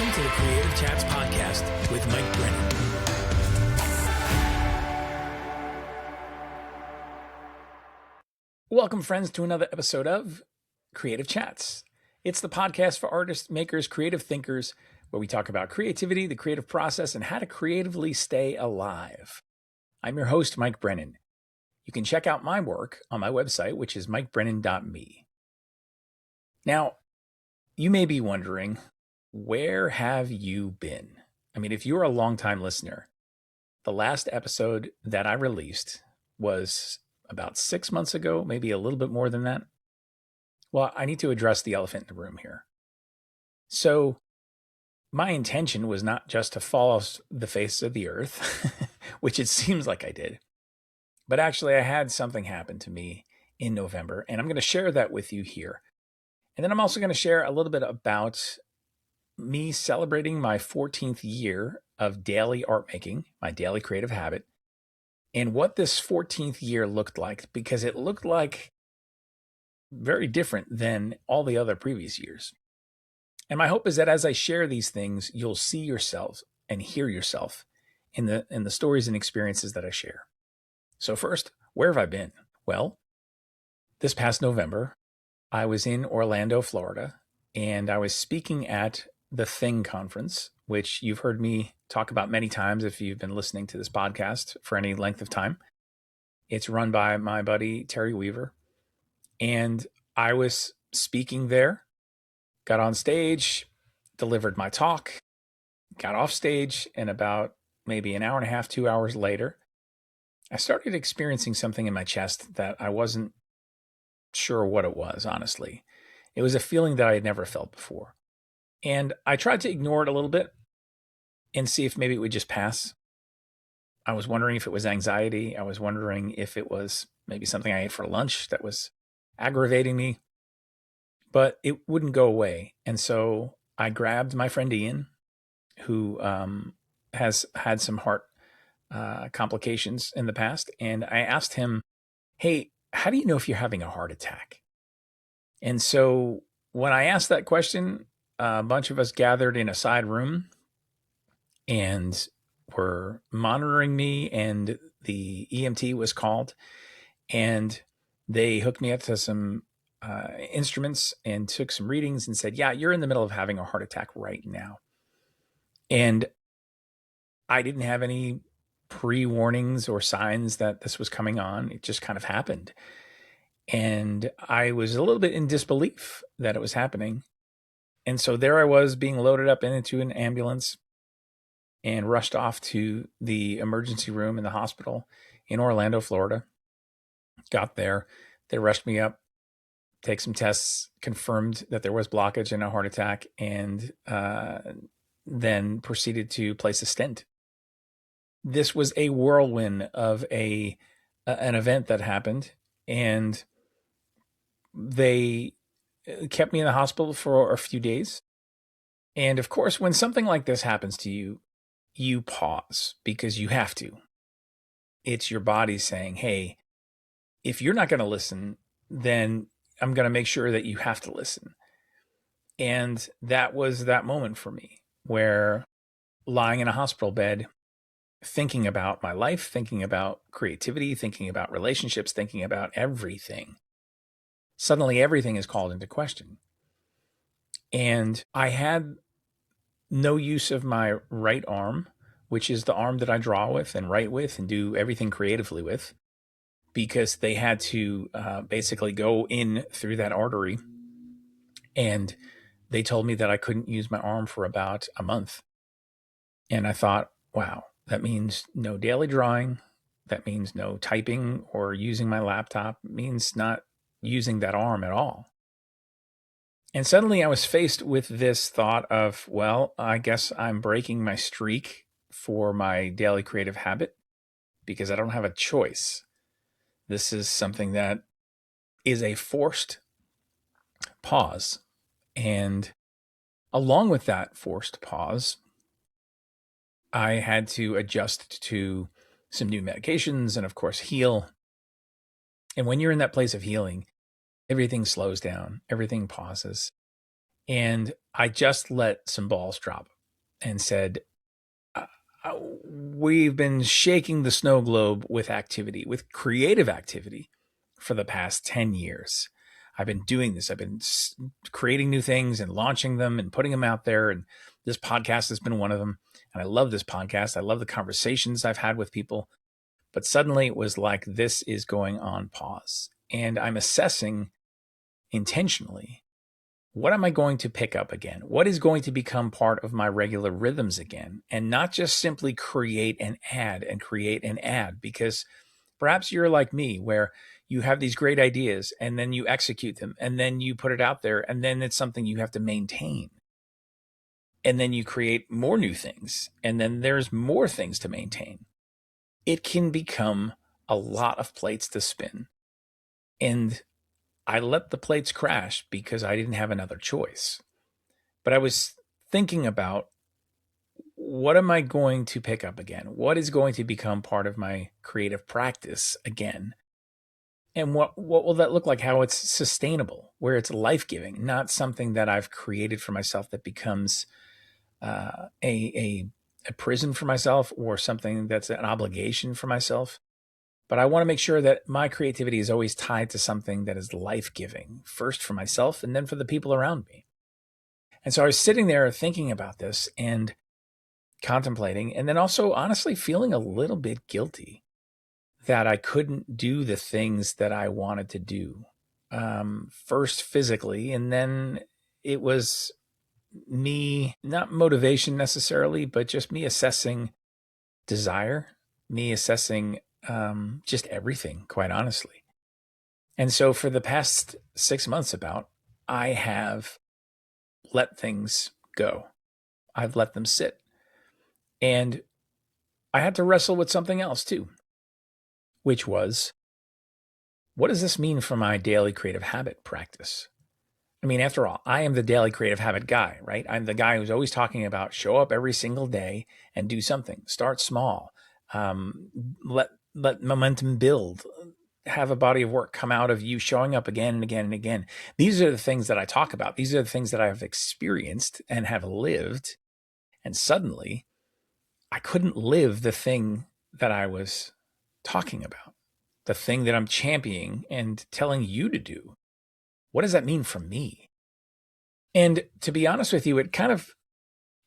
Welcome to the Creative Chats Podcast with Mike Brennan. Welcome, friends, to another episode of Creative Chats. It's the podcast for artists, makers, creative thinkers, where we talk about creativity, the creative process, and how to creatively stay alive. I'm your host, Mike Brennan. You can check out my work on my website, which is mikebrennan.me. Now, you may be wondering, where have you been? I mean, if you're a longtime listener, the last episode that I released was about 6 months ago, maybe a little bit more than that. Well, I need to address the elephant in the room here. So my intention was not just to fall off the face of the earth, which it seems like I did, but actually I had something happen to me in November, and I'm going to share that with you here. And then I'm also going to share a little bit about me celebrating my 14th year of daily art making, my daily creative habit, and what this 14th year looked like, because it looked like very different than all the other previous years. And my hope is that as I share these things, you'll see yourself and hear yourself in the stories and experiences that I share. So first, where have I been? Well, this past November, I was in Orlando, Florida, and I was speaking at the Thing conference, which you've heard me talk about many times if you've been listening to this podcast for any length of time. It's run by my buddy, Terry Weaver. And I was speaking there, got on stage, delivered my talk, got off stage, and about maybe an hour and a half, 2 hours later, I started experiencing something in my chest that I wasn't sure what it was, honestly. It was a feeling that I had never felt before. And I tried to ignore it a little bit and see if maybe it would just pass. I was wondering if it was anxiety. I was wondering if it was maybe something I ate for lunch that was aggravating me, but it wouldn't go away. And so I grabbed my friend Ian, who has had some heart complications in the past. And I asked him, hey, how do you know if you're having a heart attack? And so when I asked that question, a bunch of us gathered in a side room and were monitoring me, and the EMT was called, and they hooked me up to some instruments and took some readings and said, yeah, you're in the middle of having a heart attack right now. And I didn't have any pre-warnings or signs that this was coming on. It just kind of happened. And I was a little bit in disbelief that it was happening. And so there I was being loaded up into an ambulance and rushed off to the emergency room in the hospital in Orlando, Florida. Got there. They rushed me up, take some tests, confirmed that there was blockage and a heart attack, and then proceeded to place a stent. This was a whirlwind of an event that happened, and they kept me in the hospital for a few days. And of course, when something like this happens to you, you pause because you have to. It's your body saying, hey, if you're not going to listen, then I'm going to make sure that you have to listen. And that was that moment for me where, lying in a hospital bed, thinking about my life, thinking about creativity, thinking about relationships, thinking about everything, suddenly everything is called into question. And I had no use of my right arm, which is the arm that I draw with and write with and do everything creatively with, because they had to basically go in through that artery. And they told me that I couldn't use my arm for about a month. And I thought, wow, that means no daily drawing. That means no typing or using my laptop. It means not using that arm at all. And suddenly I was faced with this thought of, well, I guess I'm breaking my streak for my daily creative habit because I don't have a choice. This is something that is a forced pause. And along with that forced pause, I had to adjust to some new medications and, of course, heal. And when you're in that place of healing, everything slows down, everything pauses. And I just let some balls drop and said, uh, we've been shaking the snow globe with activity, with creative activity for the past 10 years. I've been doing this. I've been creating new things and launching them and putting them out there. And this podcast has been one of them. And I love this podcast. I love the conversations I've had with people. But suddenly it was like, this is going on pause. And I'm assessing intentionally, what am I going to pick up again? What is going to become part of my regular rhythms again? And not just simply create and add and create and add, because perhaps you're like me, where you have these great ideas and then you execute them and then you put it out there and then it's something you have to maintain. And then you create more new things and then there's more things to maintain. It can become a lot of plates to spin. And I let the plates crash because I didn't have another choice. But I was thinking about, what am I going to pick up again? What is going to become part of my creative practice again? And what will that look like? How it's sustainable, where it's life-giving, not something that I've created for myself that becomes a prison for myself, or something that's an obligation for myself. But I want to make sure that my creativity is always tied to something that is life-giving, first for myself and then for the people around me. And so I was sitting there thinking about this and contemplating, and then also honestly feeling a little bit guilty that I couldn't do the things that I wanted to do. First physically, and then it was me, not motivation necessarily, but just me assessing desire, me assessing just everything, quite honestly. And so for the past 6 months I have let things go. I've let them sit. And I had to wrestle with something else too, which was, what does this mean for my daily creative habit practice? I mean, after all, I am the daily creative habit guy, right? I'm the guy who's always talking about show up every single day and do something. Start small. Let momentum build. Have a body of work come out of you showing up again and again and again. These are the things that I talk about. These are the things that I have experienced and have lived. And suddenly, I couldn't live the thing that I was talking about, the thing that I'm championing and telling you to do. What does that mean for me? And to be honest with you, it kind of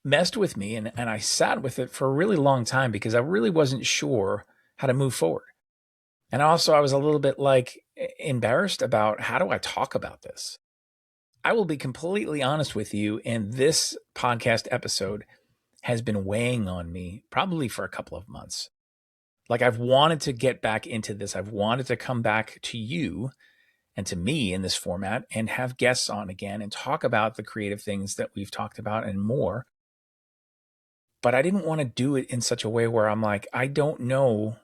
messed with me, and I sat with it for a really long time because I really wasn't sure how to move forward. And also I was a little bit embarrassed about, how do I talk about this? I will be completely honest with you, and this podcast episode has been weighing on me probably for a couple of months. I've wanted to get back into this. I've wanted to come back to you and to me in this format and have guests on again and talk about the creative things that we've talked about and more. But I didn't want to do it in such a way where I'm like, I don't know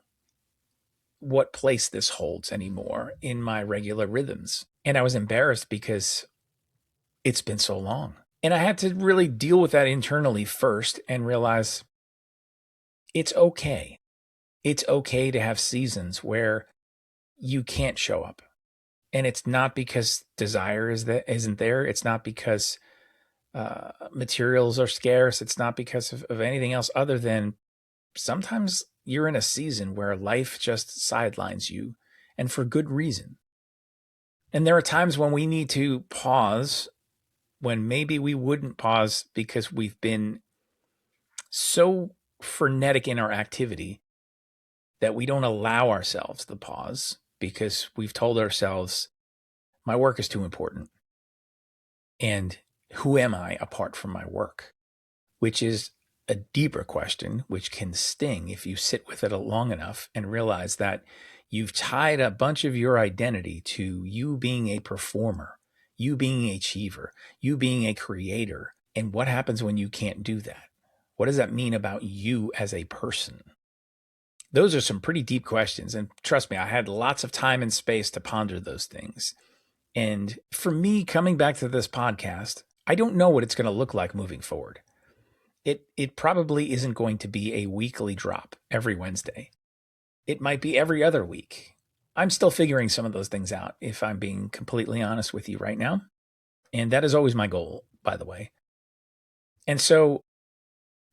what place this holds anymore in my regular rhythms. And I was embarrassed because it's been so long. And I had to really deal with that internally first and realize it's okay. It's okay to have seasons where you can't show up. And it's not because desire isn't there. It's not because materials are scarce. It's not because of anything else other than sometimes you're in a season where life just sidelines you, and for good reason. And there are times when we need to pause, when maybe we wouldn't pause because we've been so frenetic in our activity that we don't allow ourselves the pause because we've told ourselves, my work is too important. And who am I apart from my work? Which is a deeper question, which can sting if you sit with it long enough and realize that you've tied a bunch of your identity to you being a performer, you being an achiever, you being a creator. And what happens when you can't do that? What does that mean about you as a person? Those are some pretty deep questions. And trust me, I had lots of time and space to ponder those things. And for me, coming back to this podcast, I don't know what it's going to look like moving forward. It probably isn't going to be a weekly drop every Wednesday. It might be every other week. I'm still figuring some of those things out, if I'm being completely honest with you right now. And that is always my goal, by the way. And so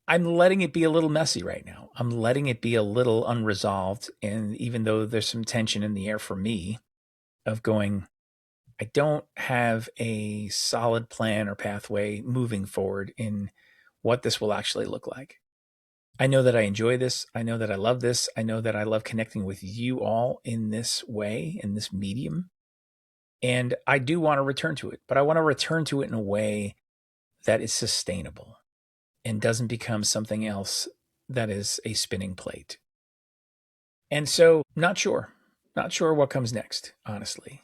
I'm letting it be a little messy right now. I'm letting it be a little unresolved. And even though there's some tension in the air for me of going, I don't have a solid plan or pathway moving forward in what this will actually look like. I know that I enjoy this. I know that I love this. I know that I love connecting with you all in this way, in this medium. And I do want to return to it, but I want to return to it in a way that is sustainable and doesn't become something else that is a spinning plate. And so, not sure what comes next, honestly.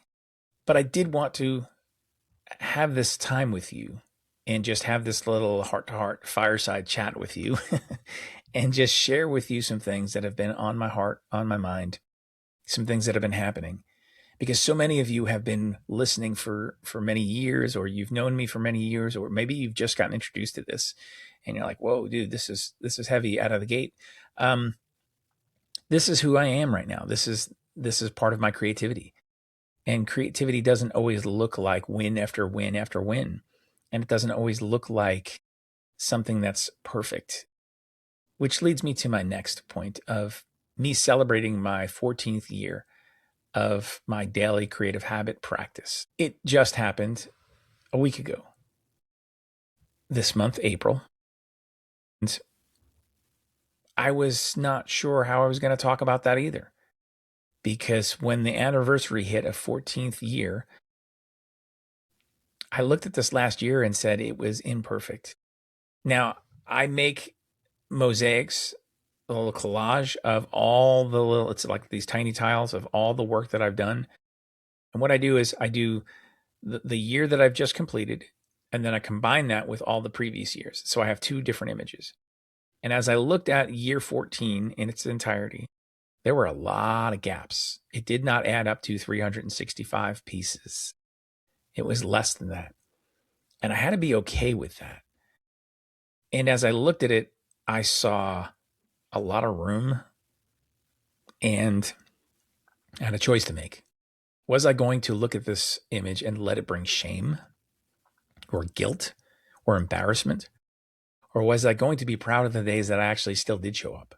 But I did want to have this time with you and just have this little heart to heart fireside chat with you and just share with you some things that have been on my heart, on my mind, some things that have been happening. Because so many of you have been listening for many years, or you've known me for many years, or maybe you've just gotten introduced to this and you're like, whoa, dude, this is heavy out of the gate. This is who I am right now. This is part of my creativity. And creativity doesn't always look like win after win after win. And it doesn't always look like something that's perfect, which leads me to my next point of me celebrating my 14th year of my daily creative habit practice. It just happened a week ago, this month, April. And I was not sure how I was going to talk about that either. Because when the anniversary hit of 14th year, I looked at this last year and said it was imperfect. Now, I make mosaics, a little collage of all the little, it's like these tiny tiles of all the work that I've done. And what I do is I do the year that I've just completed, and then I combine that with all the previous years. So I have two different images. And as I looked at year 14 in its entirety, there were a lot of gaps. It did not add up to 365 pieces. It was less than that. And I had to be okay with that. And as I looked at it, I saw a lot of room and I had a choice to make. Was I going to look at this image and let it bring shame or guilt or embarrassment? Or was I going to be proud of the days that I actually still did show up?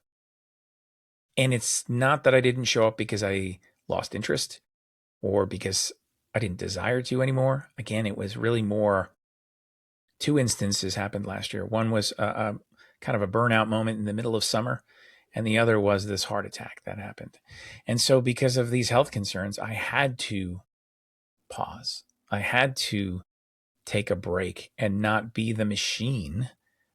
And it's not that I didn't show up because I lost interest or because I didn't desire to anymore. Again, it was really more. Two instances happened last year. One was a kind of a burnout moment in the middle of summer, and the other was this heart attack that happened. And so because of these health concerns, I had to pause. I had to take a break and not be the machine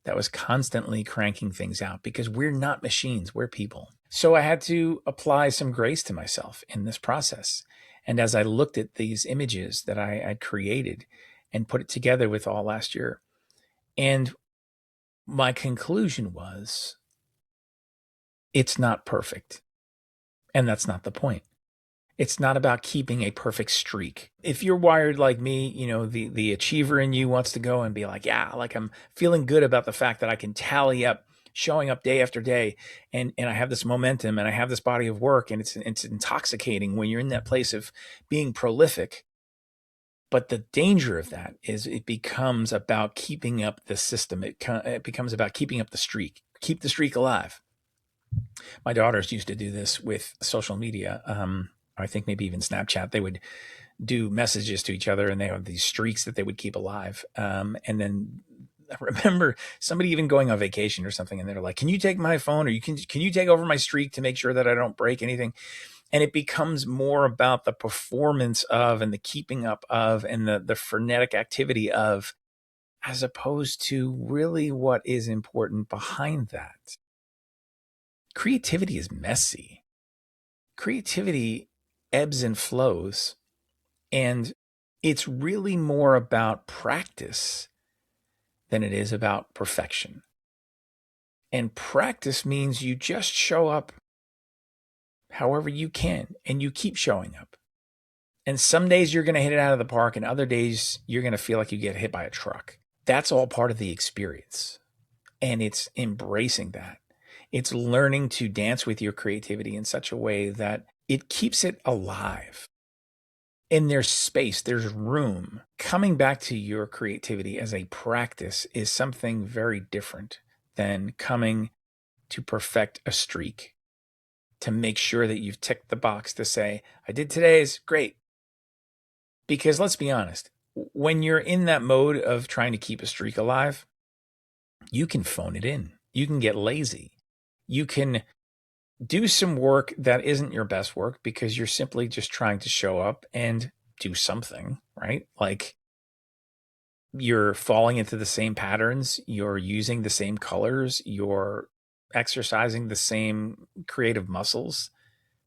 that was constantly cranking things out, because we're not machines, we're people. So I had to apply some grace to myself in this process. And as I looked at these images that I had created and put it together with all last year, and my conclusion was, it's not perfect. And that's not the point. It's not about keeping a perfect streak. If you're wired like me, you know, the achiever in you wants to go and be like, yeah, like I'm feeling good about the fact that I can tally up, showing up day after day, and I have this momentum and I have this body of work, and it's intoxicating when you're in that place of being prolific. But the danger of that is it becomes about keeping up the system. It becomes about keeping up the streak, keep the streak alive. My daughters used to do this with social media. I think maybe even Snapchat. They would do messages to each other, and they have these streaks that they would keep alive. And then I remember somebody even going on vacation or something, and they're like, "Can you take my phone, or can you take over my streak to make sure that I don't break anything?" And it becomes more about the performance of and the keeping up of and the frenetic activity of, as opposed to really what is important behind that. Creativity is messy. Creativity ebbs and flows, and it's really more about practice than it is about perfection. And practice means you just show up however you can, and you keep showing up. And some days you're going to hit it out of the park, and other days you're going to feel like you get hit by a truck. That's all part of the experience. And it's embracing that. It's learning to dance with your creativity in such a way that it keeps it alive. And there's space, there's room. Coming back to your creativity as a practice is something very different than coming to perfect a streak, to make sure that you've ticked the box to say, I did today's, great. Because let's be honest, when you're in that mode of trying to keep a streak alive, you can phone it in. You can get lazy. You can do some work that isn't your best work because you're simply just trying to show up and do something, right? Like you're falling into the same patterns, you're using the same colors, you're exercising the same creative muscles,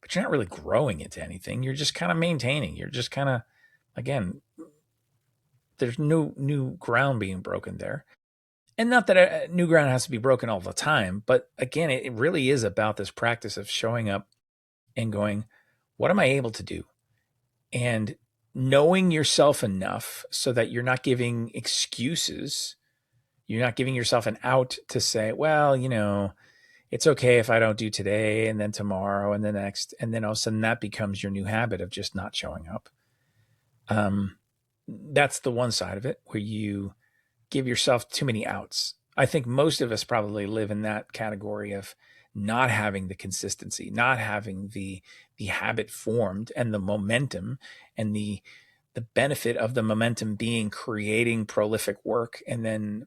but you're not really growing into anything. You're just kind of maintaining. You're just kind of, again, there's no new ground being broken there. And not that new ground has to be broken all the time, but again, it really is about this practice of showing up and going, what am I able to do? And knowing yourself enough so that you're not giving excuses. You're not giving yourself an out to say, well, it's okay if I don't do today and then tomorrow and the next. And then all of a sudden that becomes your new habit of just not showing up. That's the one side of it where you give yourself too many outs. I think most of us probably live in that category of not having the consistency, not having the habit formed and the momentum and the benefit of the momentum being creating prolific work and then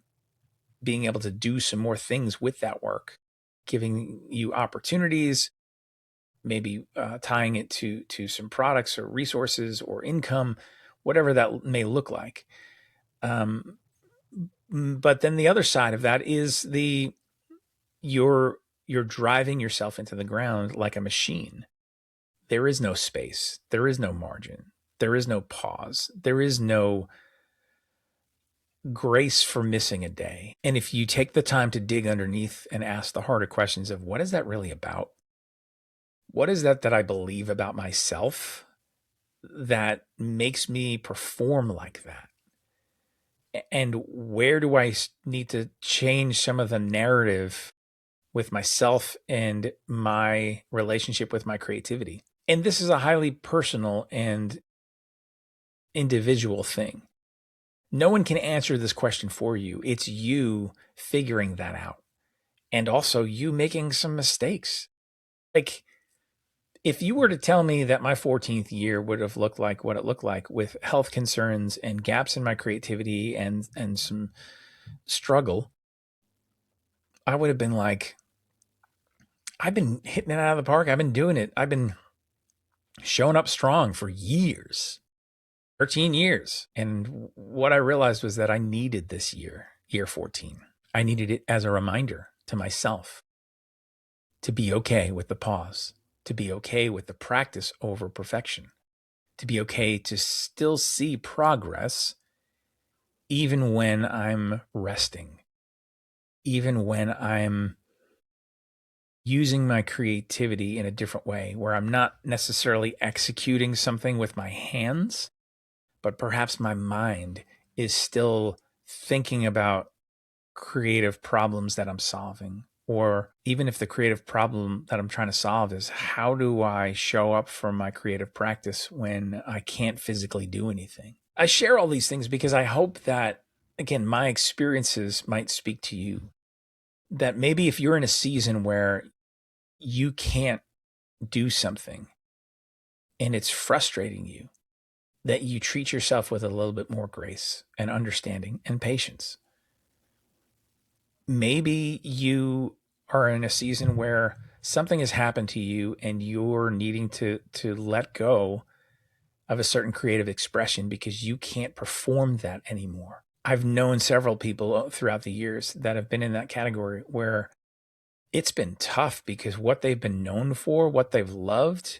being able to do some more things with that work, giving you opportunities, maybe tying it to some products or resources or income, whatever that may look like. But then the other side of that is you're driving yourself into the ground like a machine. There is no space. There is no margin. There is no pause. There is no grace for missing a day. And if you take the time to dig underneath and ask the harder questions of what is that really about? What is that I believe about myself that makes me perform like that? And where do I need to change some of the narrative with myself and my relationship with my creativity? And this is a highly personal and individual thing. No one can answer this question for you. It's you figuring that out. And also you making some mistakes. Like if you were to tell me that my 14th year would have looked like what it looked like with health concerns and gaps in my creativity and some struggle, I would have been like, I've been hitting it out of the park. I've been doing it. I've been showing up strong for years, 13 years. And what I realized was that I needed this year 14. I needed it as a reminder to myself to be okay with the pause, to be okay with the practice over perfection, to be okay to still see progress even when I'm resting, even when I'm using my creativity in a different way where I'm not necessarily executing something with my hands, but perhaps my mind is still thinking about creative problems that I'm solving. Or even if the creative problem that I'm trying to solve is how do I show up for my creative practice when I can't physically do anything? I share all these things because I hope that, again, my experiences might speak to you. That maybe if you're in a season where you can't do something and it's frustrating you, that you treat yourself with a little bit more grace and understanding and patience. Maybe you are in a season where something has happened to you and you're needing to let go of a certain creative expression because you can't perform that anymore. I've known several people throughout the years that have been in that category where it's been tough because what they've been known for, what they've loved,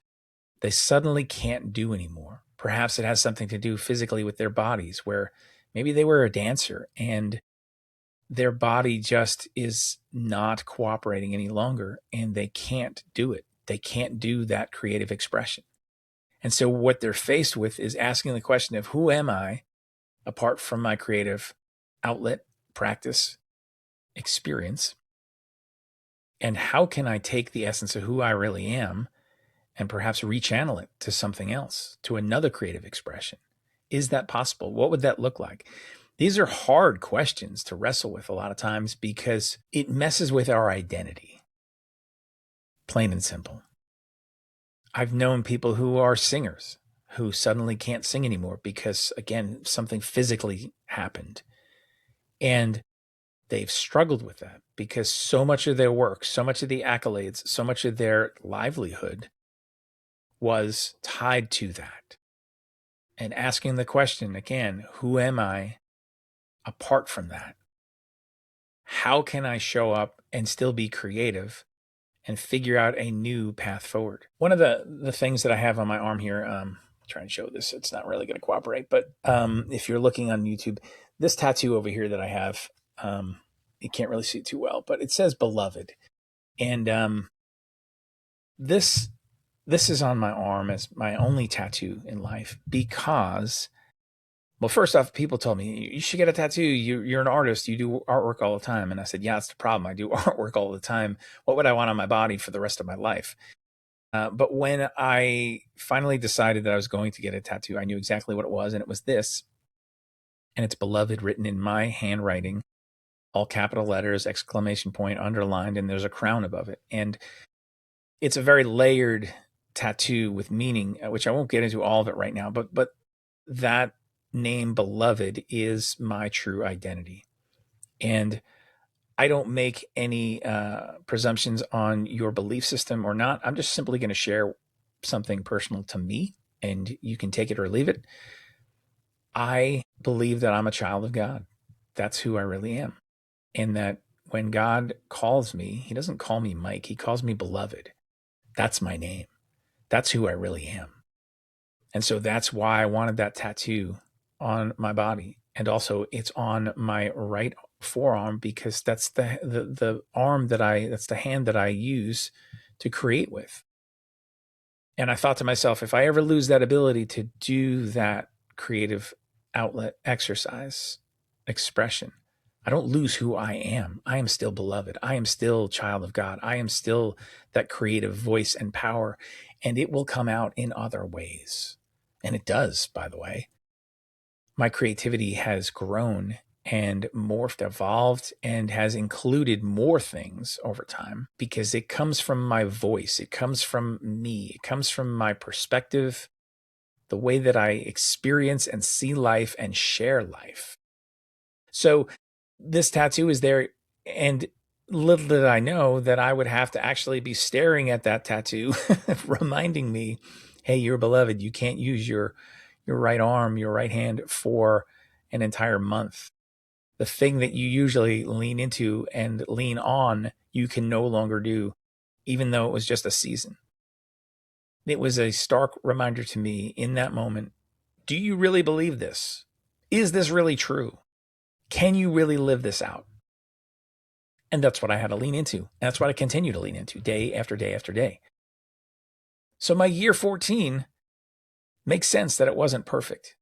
they suddenly can't do anymore. Perhaps it has something to do physically with their bodies, where maybe they were a dancer and their body just is not cooperating any longer and they can't do it. They can't do that creative expression. And so what they're faced with is asking the question of who am I apart from my creative outlet, practice, experience? And how can I take the essence of who I really am and perhaps rechannel it to something else, to another creative expression? Is that possible? What would that look like? These are hard questions to wrestle with a lot of times because it messes with our identity. Plain and simple. I've known people who are singers who suddenly can't sing anymore because, again, something physically happened. And they've struggled with that because so much of their work, so much of the accolades, so much of their livelihood was tied to that. And asking the question again, who am I apart from that? How can I show up and still be creative and figure out a new path forward? One of the things that I have on my arm here, trying to show this, it's not really going to cooperate, but if you're looking on YouTube, this tattoo over here that I have, you can't really see it too well, but it says beloved. And this is on my arm as my only tattoo in life because, well, first off, people told me, you should get a tattoo. You're an artist. You do artwork all the time. And I said, yeah, that's the problem. I do artwork all the time. What would I want on my body for the rest of my life? But when I finally decided that I was going to get a tattoo, I knew exactly what it was. And it was this. And it's beloved written in my handwriting, all capital letters, exclamation point, underlined, and there's a crown above it. And it's a very layered tattoo with meaning, which I won't get into all of it right now. But that name beloved is my true identity. And I don't make any presumptions on your belief system or not. I'm just simply going to share something personal to me, and you can take it or leave it. I believe that I'm a child of God. That's who I really am. And that when God calls me, he doesn't call me Mike. He calls me beloved. That's my name. That's who I really am. And so that's why I wanted that tattoo on my body. And also it's on my right forearm because that's the arm that's the hand that I use to create with. And I thought to myself, if I ever lose that ability to do that creative outlet, exercise, expression, I don't lose who I am. I am still beloved. I am still child of God. I am still that creative voice and power, and it will come out in other ways. And it does, by the way. My creativity has grown and morphed, evolved, and has included more things over time because it comes from my voice. It comes from me. It comes from my perspective, the way that I experience and see life and share life. So this tattoo is there, and little did I know that I would have to actually be staring at that tattoo, reminding me, hey, you're beloved. You can't use your right arm, your right hand for an entire month. The thing that you usually lean into and lean on, you can no longer do, even though it was just a season. It was a stark reminder to me in that moment. Do you really believe this? Is this really true? Can you really live this out? And that's what I had to lean into. That's what I continue to lean into day after day after day. So my year 14 makes sense that it wasn't perfect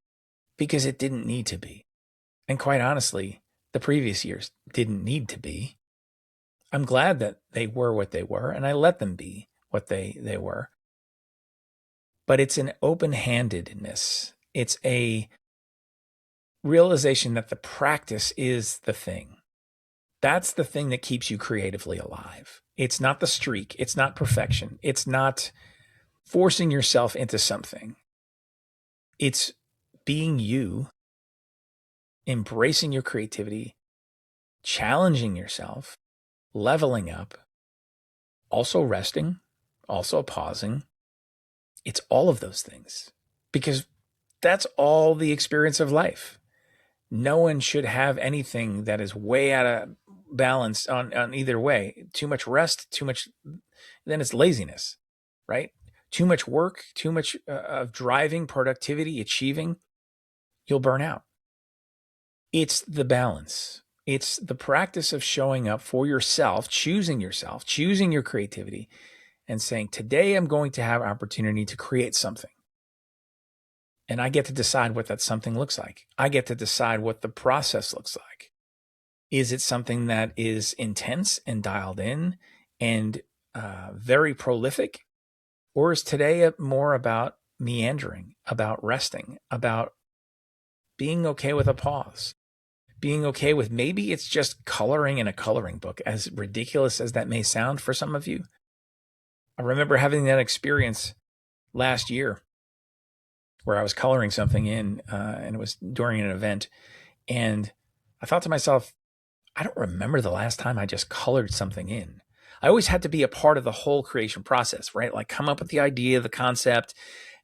because it didn't need to be. And quite honestly, the previous years didn't need to be. I'm glad that they were what they were, and I let them be what they were. But it's an open-handedness. It's a realization that the practice is the thing. That's the thing that keeps you creatively alive. It's not the streak. It's not perfection. It's not forcing yourself into something. It's being you, embracing your creativity, challenging yourself, leveling up, also resting, also pausing. It's all of those things because that's all the experience of life. No one should have anything that is way out of balance on either way. Too much rest, too much, then it's laziness, right? Too much work, too much of driving, productivity, achieving, you'll burn out. It's the balance. It's the practice of showing up for yourself, choosing your creativity, and saying, today I'm going to have opportunity to create something. And I get to decide what that something looks like. I get to decide what the process looks like. Is it something that is intense and dialed in and very prolific? Or is today more about meandering, about resting, about being okay with a pause, being okay with maybe it's just coloring in a coloring book, as ridiculous as that may sound for some of you? I remember having that experience last year where I was coloring something in, and it was during an event. And I thought to myself, I don't remember the last time I just colored something in. I always had to be a part of the whole creation process, right? Like come up with the idea, the concept,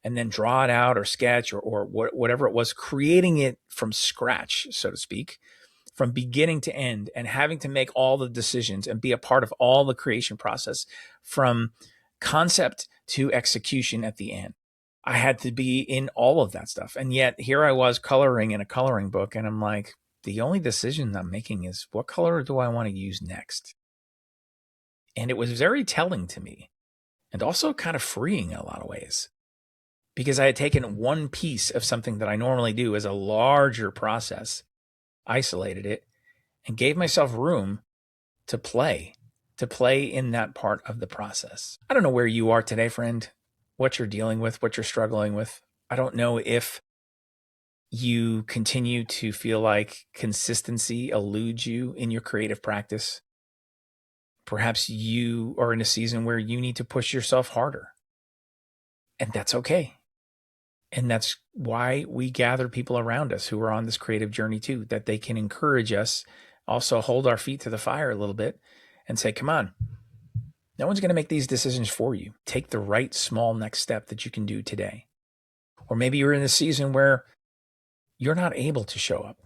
and then draw it out or sketch or whatever it was, creating it from scratch, so to speak, from beginning to end, and having to make all the decisions and be a part of all the creation process from concept to execution at the end. I had to be in all of that stuff. And yet here I was coloring in a coloring book, and I'm like, the only decision I'm making is what color do I want to use next? And it was very telling to me, and also kind of freeing in a lot of ways, because I had taken one piece of something that I normally do as a larger process, isolated it, and gave myself room to play in that part of the process. I don't know where you are today, friend, what you're dealing with, what you're struggling with. I don't know if you continue to feel like consistency eludes you in your creative practice. Perhaps you are in a season where you need to push yourself harder, and that's okay. And that's why we gather people around us who are on this creative journey too, that they can encourage us, also hold our feet to the fire a little bit and say, come on, no one's going to make these decisions for you. Take the right small next step that you can do today. Or maybe you're in a season where you're not able to show up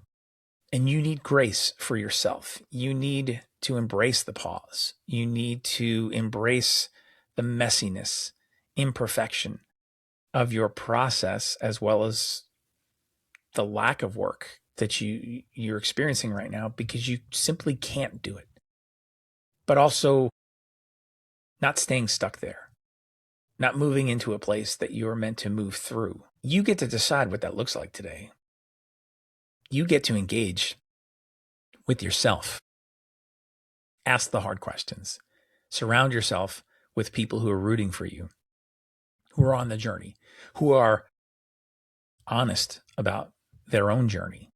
and you need grace for yourself. You need to embrace the pause. You need to embrace the messiness, imperfection of your process, as well as the lack of work that you're experiencing right now, because you simply can't do it. But also not staying stuck there, not moving into a place that you're meant to move through. You get to decide what that looks like today. You get to engage with yourself. Ask the hard questions. Surround yourself with people who are rooting for you, who are on the journey, who are honest about their own journey.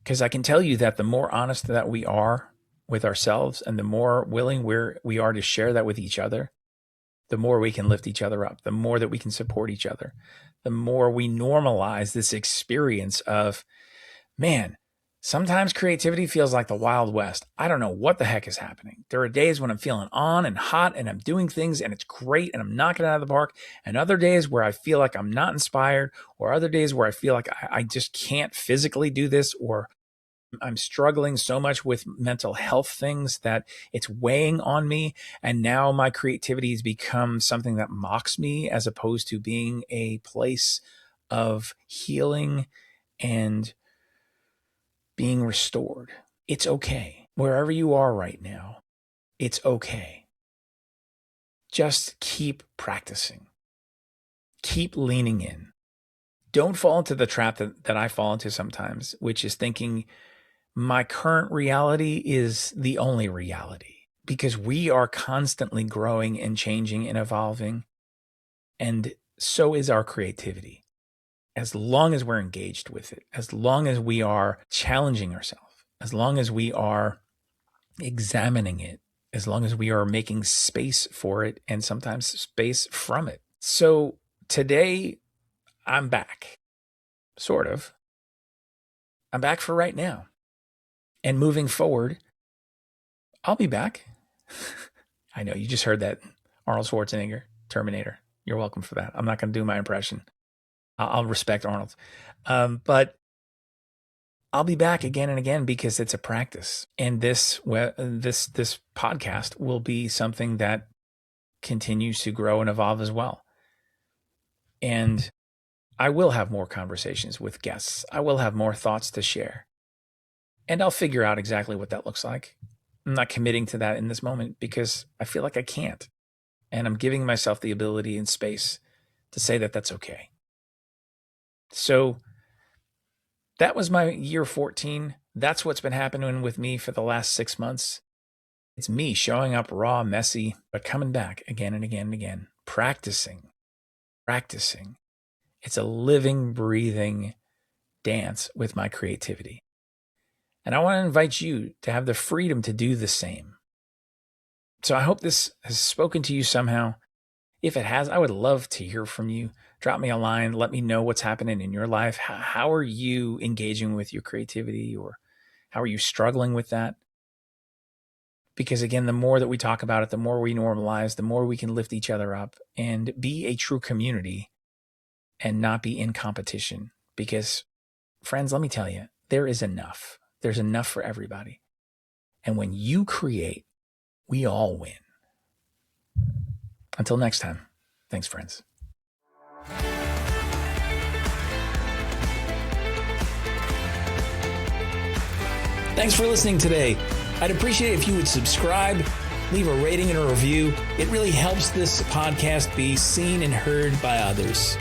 Because I can tell you that the more honest that we are with ourselves and the more willing we are to share that with each other, the more we can lift each other up, the more that we can support each other, the more we normalize this experience of, man, sometimes creativity feels like the Wild West. I don't know what the heck is happening. There are days when I'm feeling on and hot and I'm doing things and it's great and I'm knocking it out of the park. And other days where I feel like I'm not inspired, or other days where I feel like I just can't physically do this, or I'm struggling so much with mental health things that it's weighing on me. And now my creativity has become something that mocks me, as opposed to being a place of healing and being restored. It's okay. Wherever you are right now, it's okay. Just keep practicing. Keep leaning in. Don't fall into the trap that I fall into sometimes, which is thinking my current reality is the only reality, because we are constantly growing and changing and evolving. And so is our creativity. As long as we're engaged with it, as long as we are challenging ourselves, as long as we are examining it, as long as we are making space for it and sometimes space from it. So today I'm back, sort of. I'm back for right now. And moving forward, I'll be back. I know you just heard that Arnold Schwarzenegger, Terminator. You're welcome for that. I'm not going to do my impression. I'll respect Arnold. But I'll be back again and again, because it's a practice. And this podcast will be something that continues to grow and evolve as well. And I will have more conversations with guests. I will have more thoughts to share. And I'll figure out exactly what that looks like. I'm not committing to that in this moment because I feel like I can't. And I'm giving myself the ability and space to say that that's okay. So that was my year 14. That's what's been happening with me for the last 6 months. It's me showing up raw, messy, but coming back again and again and again. practicing. It's a living, breathing dance with my creativity. And I want to invite you to have the freedom to do the same. So I hope this has spoken to you somehow. If it has, I would love to hear from you. Drop me a line. Let me know what's happening in your life. How are you engaging with your creativity, or how are you struggling with that? Because again, the more that we talk about it, the more we normalize, the more we can lift each other up and be a true community and not be in competition. Because friends, let me tell you, there is enough. There's enough for everybody. And when you create, we all win. Until next time, thanks, friends. Thanks for listening today. I'd appreciate it if you would subscribe, leave a rating and a review. It really helps this podcast be seen and heard by others.